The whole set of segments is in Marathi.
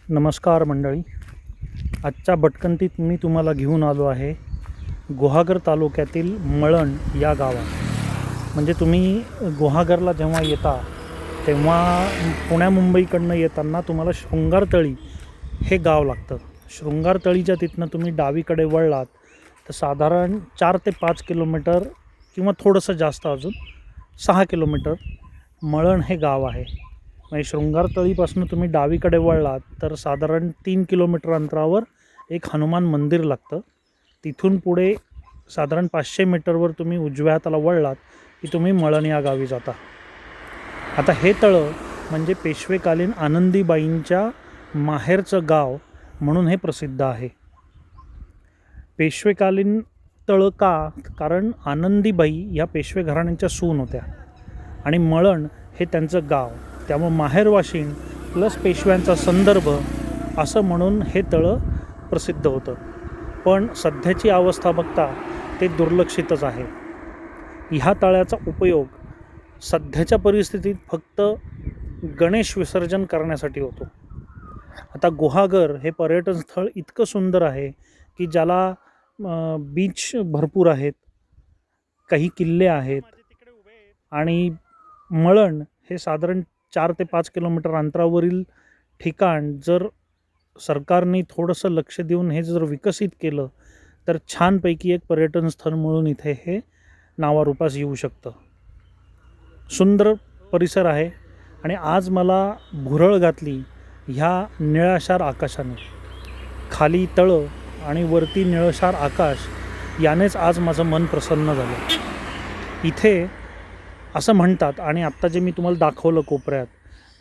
नमस्कार मंडळी. आजच्या भटकंतीत मी तुम्हाला घेऊन आलो आहे गुहागर तालुक्यातील मळण या गावात. म्हणजे तुम्ही गुहागरला जेव्हा येता तेव्हा पुण्या मुंबईकडनं येताना तुम्हाला शृंगारतळी हे गाव लागतं. शृंगारतळीच्या तिथनं तुम्ही डावीकडे वळलात तर साधारण 4 ते 5 किलोमीटर किंवा थोडंसं जास्त अजून 6 किलोमीटर मळण हे गाव आहे. म्हणजे शृंगारतळीपासून तुम्ही डावीकडे वळलात तर साधारण 3 किलोमीटर अंतरावर एक हनुमान मंदिर लागतं. तिथून पुढे साधारण 500 मीटरवर तुम्ही उजव्या हाताला वळलात की तुम्ही मळण या गावी जाता. आता हे तळं म्हणजे पेशवेकालीन आनंदीबाईंच्या माहेरचं गाव म्हणून हे प्रसिद्ध आहे. पेशवेकालीन तळं का? कारण आनंदीबाई या पेशवे घराण्यांच्या सून होत्या आणि मळण हे त्यांचं गाव, त्यामुळे माहेरवाशीण प्लस पेशव्यांचा संदर्भ असं म्हणून हे तळं प्रसिद्ध होतं. पण सध्याची अवस्था बघता ते दुर्लक्षितच आहे. ह्या तळ्याचा उपयोग सध्याच्या परिस्थितीत फक्त गणेश विसर्जन करण्यासाठी होतो. आता गुहागर हे पर्यटन स्थळ इतकं सुंदर आहे की ज्याला बीच भरपूर आहेत, काही किल्ले आहेत आणि मळण हे साधारण 4 ते 5 किलोमीटर अंतरावरील ठिकाण जर सरकारने थोडंसं लक्ष देऊन हे जर विकसित केलं तर छानपैकी एक पर्यटन स्थळ म्हणून इथे हे नावारूपास येऊ शकतं. सुंदर परिसर आहे आणि आज मला भुरळ घातली ह्या निळाशार आकाशाने. खाली तळं आणि वरती निळशार आकाश यानेच आज माझं मन प्रसन्न झालं. इथे असं म्हणतात आणि आत्ता जे मी तुम्हाला दाखवलं कोपऱ्यात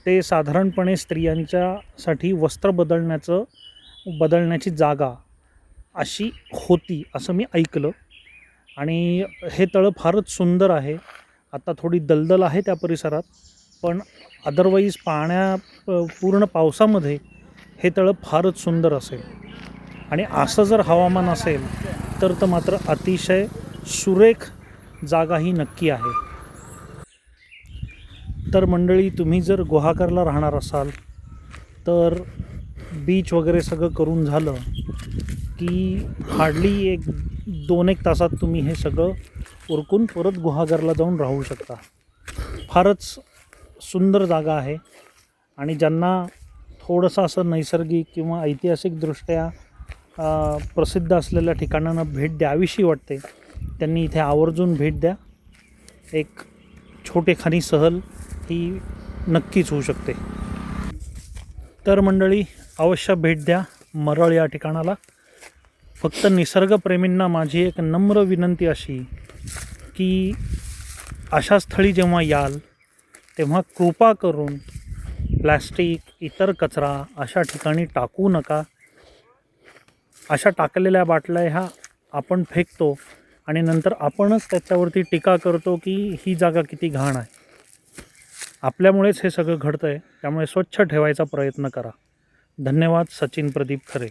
ते साधारणपणे स्त्रियांच्यासाठी वस्त्र बदलण्याची जागा अशी होती असं मी ऐकलं. आणि हे तळं फारच सुंदर आहे. आता थोडी दलदल आहे त्या परिसरात, पण अदरवाईज पूर्ण पावसामध्ये हे तळं फारच सुंदर असेल. आणि असं जर हवामान असेल तर मात्र अतिशय सुरेख जागा ही नक्की आहे. तर मंडळी, तुम्ही जर गुहागरला राहणार असाल तर बीच वगैरे सगळं करून झालं की हार्डली 2-1 तासात तुम्ही हे सगळं उरकून परत गुहागरला जाऊन राहू शकता. फारच सुंदर जागा आहे आणि ज्यांना थोडंसं असं नैसर्गिक किंवा ऐतिहासिकदृष्ट्या प्रसिद्ध असलेल्या ठिकाणांना भेट द्यावीशी वाटते त्यांनी इथे आवर्जून भेट द्या. एक छोटेखानी सहल ही नक्कीच होऊ शकते. तर मंडळी, अवश्य भेट द्या मरळ या ठिकाणाला. फक्त निसर्गप्रेमींना माझी एक नम्र विनंती अशी की अशा स्थळी जेव्हा याल तेव्हा कृपा करून प्लॅस्टिक, इतर कचरा अशा ठिकाणी टाकू नका. अशा टाकलेल्या बाटल्या ह्या आपण फेकतो आणि नंतर आपणच त्याच्यावरती टीका करतो की ही जागा किती घाण आहे. आपल्यामुळेच हे सगळं घडतं आहे, त्यामुळे स्वच्छ ठेवायचा प्रयत्न करा. धन्यवाद. सचिन प्रदीप खरे.